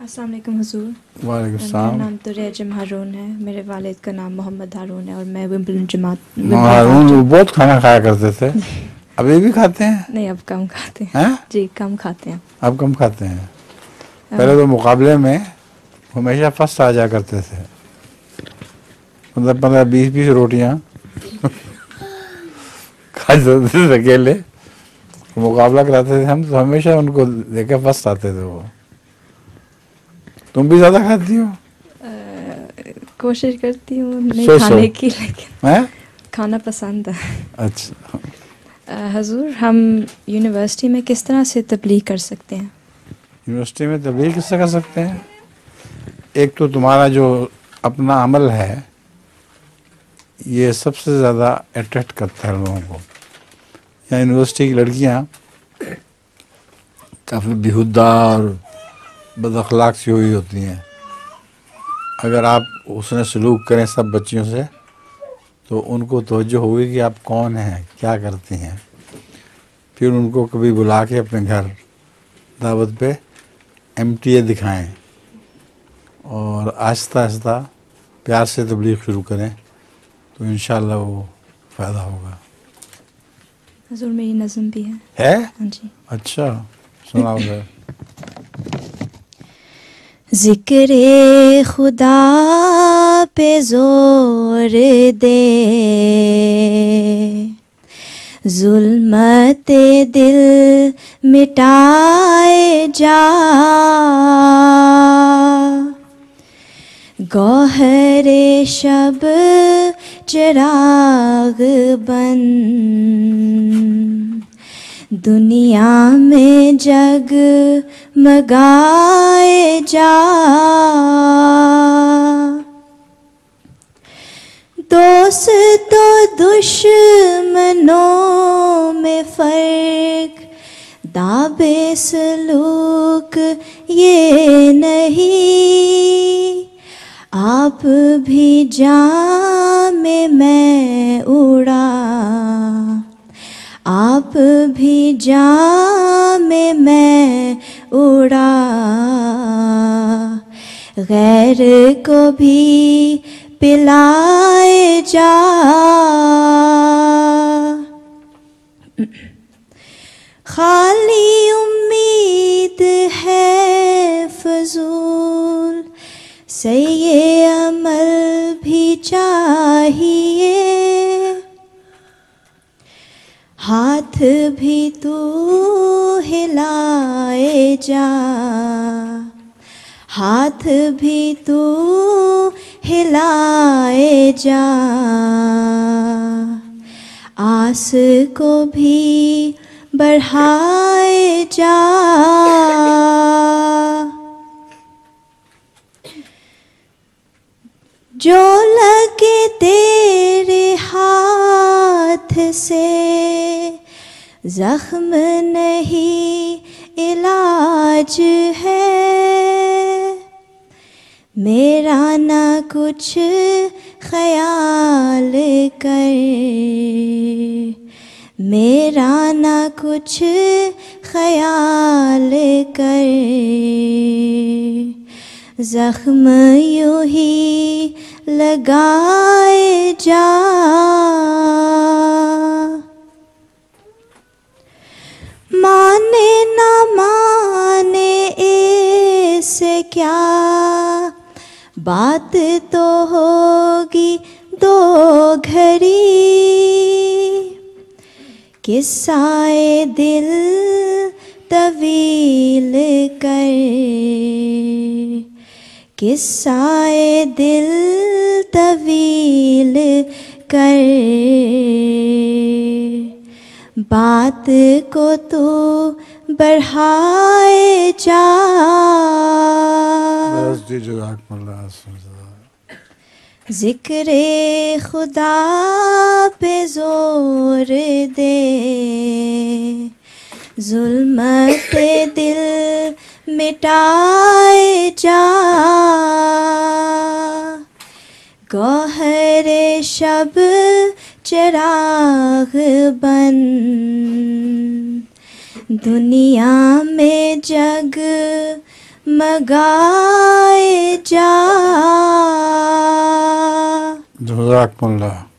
अस्सलाम वालेकुम हुजूर। वालेकुम मेरा सलाम। नाम तो रेजम हारून है। मेरे वालिद का नाम मोहम्मद हारून है और मैं विंबलडन जमात हारून वो बहुत खाना खाया करते थे। अभी भी खाते हैं? नहीं, अब कम खाते हैं। हैं? जी, कम खाते हैं। अब कम खाते हैं। पहले तो मुकाबले में हमेशा फर्स्ट आ जाया करते थे। 15-15, 20-20 रोटियां खा जाते थे अकेले। मुकाबला कराते थे हम, तो हमेशा उनको देखे फर्स्ट आते थे वो। तुम भी ज्यादा खाती हो? कोशिश करती हूँ नहीं सो खाने की, लेकिन हैं? खाना पसंद है। अच्छा। हुजूर, हम यूनिवर्सिटी में किस तरह से तबलीग कर सकते हैं? यूनिवर्सिटी में तबलीग किससे कर सकते हैं? एक तो तुम्हारा जो अपना अमल है ये सबसे ज़्यादा अट्रैक्ट करता है लोगों को। यहाँ यूनिवर्सिटी की लड़कियाँ काफ़ी बेहुदा और बदअखलाक सी हुई होती हैं। अगर आप उसने सलूक करें सब बच्चियों से तो उनको तवज्जो होगी कि आप कौन हैं, क्या करती हैं। फिर उनको कभी बुला के अपने घर दावत पे MTA दिखाएं और आहिस्ता आहिस्ता प्यार से तबलीग शुरू करें तो इंशाअल्लाह वो फ़ायदा होगा। हुजूर, मेरी नज़म भी है। है? हाँ जी। अच्छा, सुनाओ ज़रा। ज़िक्रे खुदा पे जोर दे, ज़ुल्मते दिल मिटाए जा, गौहरे शब चिराग बन, दुनिया में जग मगाए जा। दोस्तों दुश्मनों में फर्क, दाबे सलूक ये नहीं, आप भी जामे मैं उड़ा, आप भी जामे मैं उड़ा, गैर को भी पिलाए जा। खाली उम्मीद है फजूल, सही अमल भी चाहिए, हाथ भी तू हिलाए जा, हाथ भी तू हिलाए जा, आस को भी बढ़ाए जा। जो लगे तेरे हाथ से जख्म नहीं इलाज है, मेरा ना कुछ ख्याल कर, मेरा ना कुछ ख्याल कर, जख्म यूं ही लगाए जा। माने ना माने इससे क्या, बात तो होगी दो घड़ी, किस्साए दिल तवील कर, किस्साए दिल तवील कर, बात को तू बढ़ाए जा। ज़िक्रे खुदा पे जोर दे, ज़ुल्मते दिल मिटाए जा, गौहरे शब चिराग बन, दुनिया में जग मगाए जा। जज़ाकमुल्लाह।